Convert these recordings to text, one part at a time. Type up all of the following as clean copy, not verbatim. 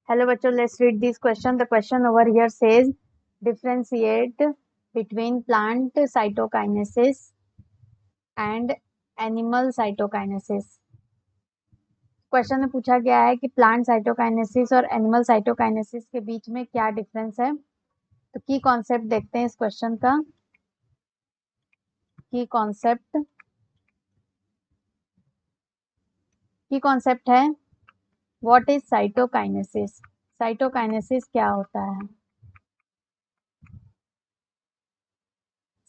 Hello बच्चों, let's read this question. The question over here says differentiate between plant cytokinesis and animal cytokinesis. Question में पूछा गया है कि प्लांट साइटोकाइनेसिस और एनिमल साइटोकाइनेसिस के बीच में क्या डिफरेंस है। तो की कॉन्सेप्ट देखते हैं इस क्वेश्चन का। की कॉन्सेप्ट है व्हाट इज साइटोकाइनेसिस। साइटोकाइनेसिस क्या होता है?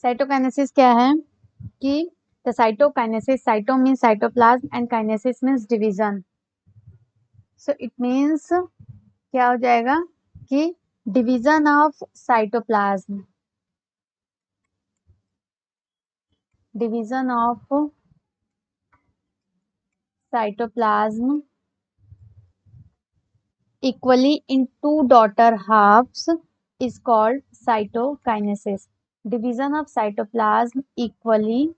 साइटोकाइनेसिस क्या है कि the cytokinesis, cyto means cytoplasm and kinesis means division. So it means क्या हो जाएगा कि division of cytoplasm, division of cytoplasm equally in two daughter halves is called cytokinesis. Division of cytoplasm equally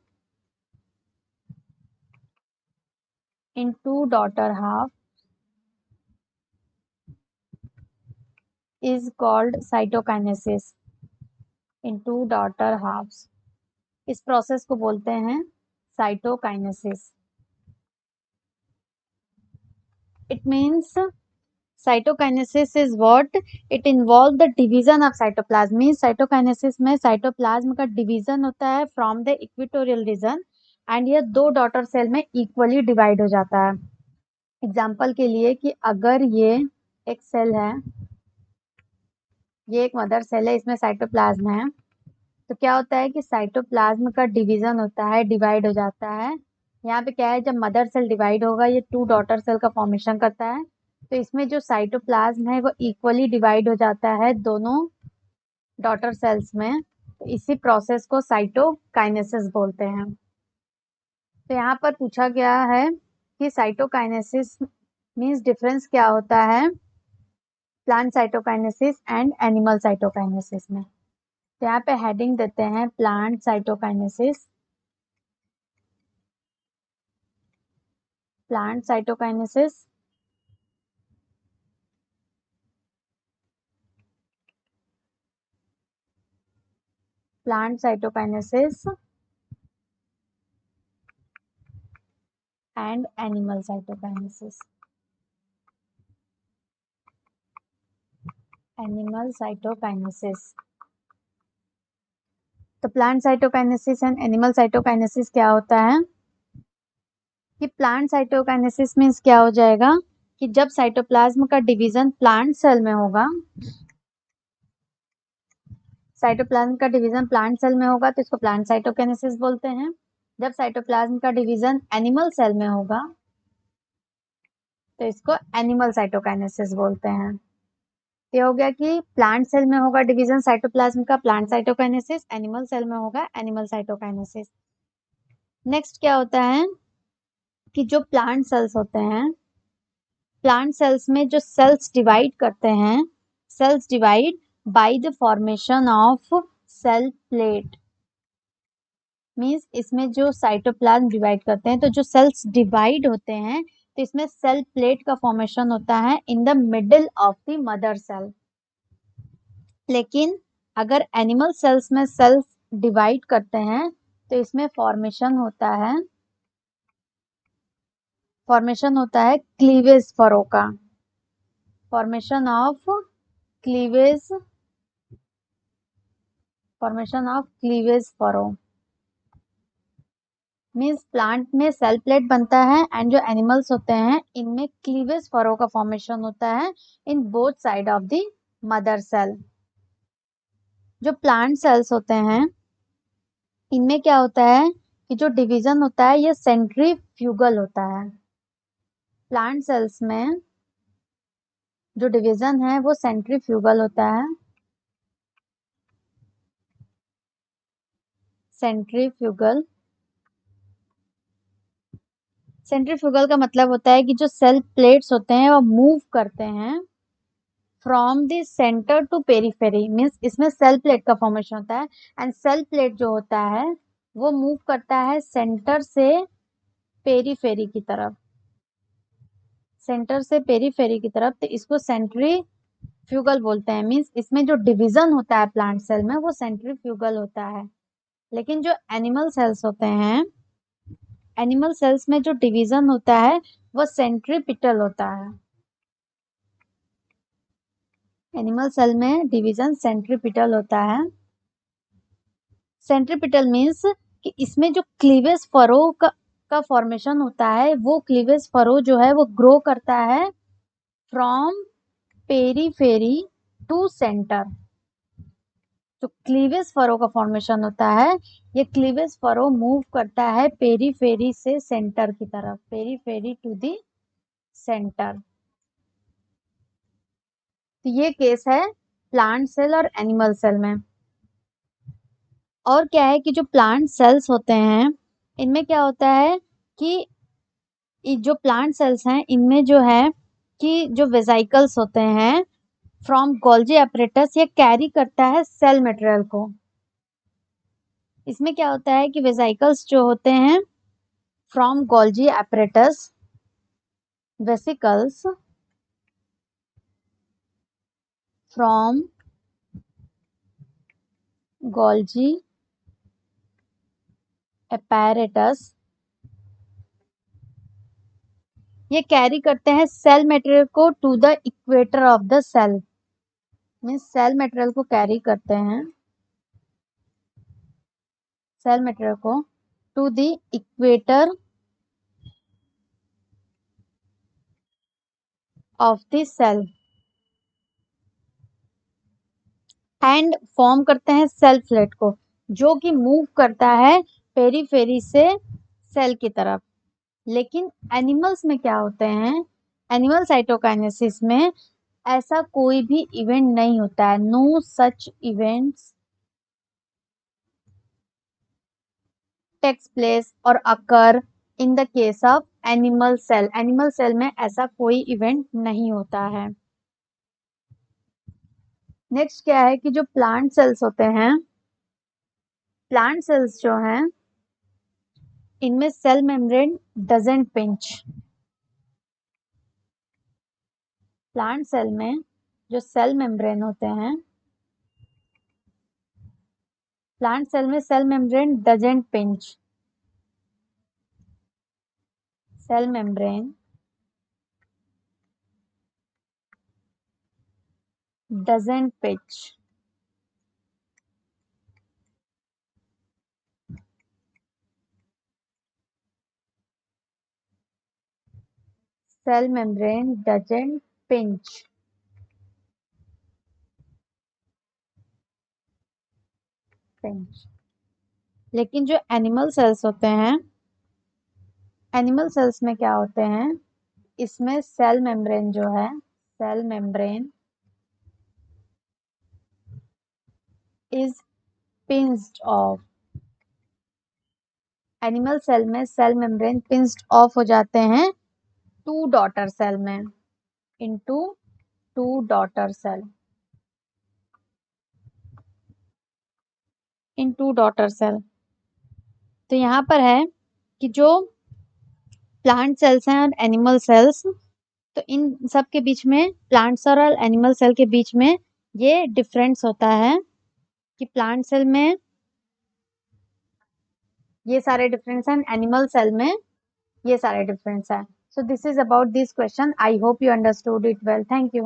in two daughter halves is called cytokinesis in two daughter halves. इस process को बोलते हैं cytokinesis. It means cytokinesis is what? It involves the division of cytoplasm. Means cytokinesis में cytoplasm का division होता है from the equatorial region and यह दो डॉटर सेल में equally divide हो जाता है. एग्जाम्पल के लिए कि अगर ये एक सेल है, ये एक मदर सेल है, इसमें साइटोप्लाज्म है, तो क्या होता है कि साइटोप्लाज्म का डिवीजन होता है, डिवाइड हो जाता है. यहाँ पे क्या है, जब मदर सेल डिवाइड होगा ये टू डॉटर सेल का फॉर्मेशन करता है, तो इसमें जो साइटोप्लाज्म है वो इक्वली डिवाइड हो जाता है दोनों डॉटर सेल्स में. तो इसी प्रोसेस को साइटोकाइनेसिस बोलते हैं. तो यहाँ पर पूछा गया है कि साइटोकाइनेसिस मीन्स डिफरेंस क्या होता है plant cytokinesis and animal cytokinesis में. तो यहाँ पे हेडिंग देते हैं plant cytokinesis. Plant cytokinesis and animal cytokinesis. Animal cytokinesis. तो plant cytokinesis and animal cytokinesis क्या होता है कि प्लांट साइटोकाइनेसिस मीन्स क्या हो जाएगा कि जब साइटोप्लाज्म का डिवीजन प्लांट सेल में होगा, साइटोप्लाज्म का डिवीजन प्लांट सेल में होगा तो इसको प्लांट साइटोकाइनेसिस बोलते हैं. जब साइटोप्लाज्म का डिवीजन एनिमल सेल में होगा तो इसको एनिमल साइटोकाइनेसिस बोलते हैं. ये हो गया कि प्लांट सेल में होगा डिवीजन साइटोप्लाज्म का, प्लांट साइटोकाइनेसिस. एनिमल सेल में होगा एनिमल साइटोकाइनेसिस. नेक्स्ट क्या होता है कि जो प्लांट सेल्स होते हैं, प्लांट सेल्स में जो सेल्स डिवाइड करते हैं, cells divide by the formation of cell plate. Means इसमें जो साइटोप्लाज्म डिवाइड करते हैं तो जो सेल्स डिवाइड होते हैं तो इसमें सेल प्लेट का फॉर्मेशन होता है in the middle of the mother cell. लेकिन अगर एनिमल सेल्स में सेल्स डिवाइड करते हैं तो इसमें फॉर्मेशन होता है क्लीवेज फरो का. Formation of cleavage furrow means plant में सेल प्लेट बनता है एंड जो एनिमल्स होते हैं इनमें क्लीवेज फरो का फॉर्मेशन होता है in both side of the mother cell. जो प्लांट सेल्स होते हैं इनमें क्या होता है कि जो डिवीजन होता है ये सेंट्रीफ्यूगल होता है. प्लांट सेल्स में जो डिवीजन है वो सेंट्रीफ्यूगल होता है. सेंट्रीफ्यूगल का मतलब होता है कि जो सेल प्लेट्स होते हैं वो मूव करते हैं from the centre to periphery. Means इसमें सेल प्लेट का फॉर्मेशन होता है एंड सेल प्लेट जो होता है वो मूव करता है सेंटर से पेरीफेरी की तरफ. सेंटर से पेरीफेरी की तरफ, तो इसको सेंट्रीफ्यूगल बोलते हैं। मींस इसमें जो डिवीजन होता है प्लांट सेल में वो सेंट्रीफ्यूगल होता है। लेकिन जो एनिमल सेल्स होते हैं, एनिमल सेल्स में जो डिवीजन होता है वो सेंट्रीपिटल होता है। एनिमल सेल में डिवीजन सेंट्रीपिटल होता है। सेंट्रीपिटल मींस कि इसमें जो क्लीवेज फरो का फॉर्मेशन होता है, वो क्लीवेज फरो जो है वो ग्रो करता है फ्रॉम पेरीफेरी टू सेंटर। जो क्लीवेज फरो का फॉर्मेशन होता है, ये क्लीवेज फरो मूव करता है पेरीफेरी से सेंटर की तरफ, पेरीफेरी टू दी सेंटर। तो ये केस है प्लांट सेल और एनिमल सेल में। और क्या है कि जो प्लांट सेल्स होते हैं इनमें क्या होता है कि जो प्लांट सेल्स हैं इनमें जो है कि जो वेसिकल्स होते हैं फ्रॉम गोल्जी एपरेटस, ये कैरी करता है सेल मटेरियल को। इसमें क्या होता है कि वेसिकल्स जो होते हैं from Golgi apparatus, vesicles from Golgi apparatus, ये कैरी करते हैं सेल मटेरियल को to the equator of the cell. Means cell material को कैरी करते हैं, सेल मटेरियल को to the equator of the cell and form करते हैं सेल प्लेट को, जो कि मूव करता है पेरीफेरी से सेल की तरफ। लेकिन एनिमल्स में क्या होते हैं, एनिमल साइटोकाइनेसिस में ऐसा कोई भी इवेंट नहीं होता है। No such events takes place और occur in the case of animal cell. Animal cell में ऐसा कोई इवेंट नहीं होता है। नेक्स्ट क्या है कि जो प्लांट सेल्स होते हैं, प्लांट सेल्स जो हैं इनमें cell membrane doesn't pinch. Plant cell में जो सेल मेम्ब्रेन होते हैं, प्लांट सेल में cell membrane doesn't pinch. Cell membrane doesn't pinch. Cell membrane doesn't pinch. Pinch. लेकिन जो एनिमल सेल्स होते हैं, एनिमल सेल्स में क्या होते हैं, इसमें सेल मेम्ब्रेन जो है, cell membrane is pinched off. Animal cell में सेल मेम्ब्रेन पिंच्ड ऑफ हो जाते हैं टू डॉटर सेल में, into two daughter cell, in two daughter cell. तो यहाँ पर है कि जो प्लांट सेल्स हैं और एनिमल सेल्स, तो इन सब के बीच में, प्लांट सेल और एनिमल सेल के बीच में ये डिफरेंस होता है कि प्लांट सेल में ये सारे डिफरेंस हैं, एनिमल सेल में ये सारे डिफरेंस है। So this is about this question. I hope you understood it well. Thank you.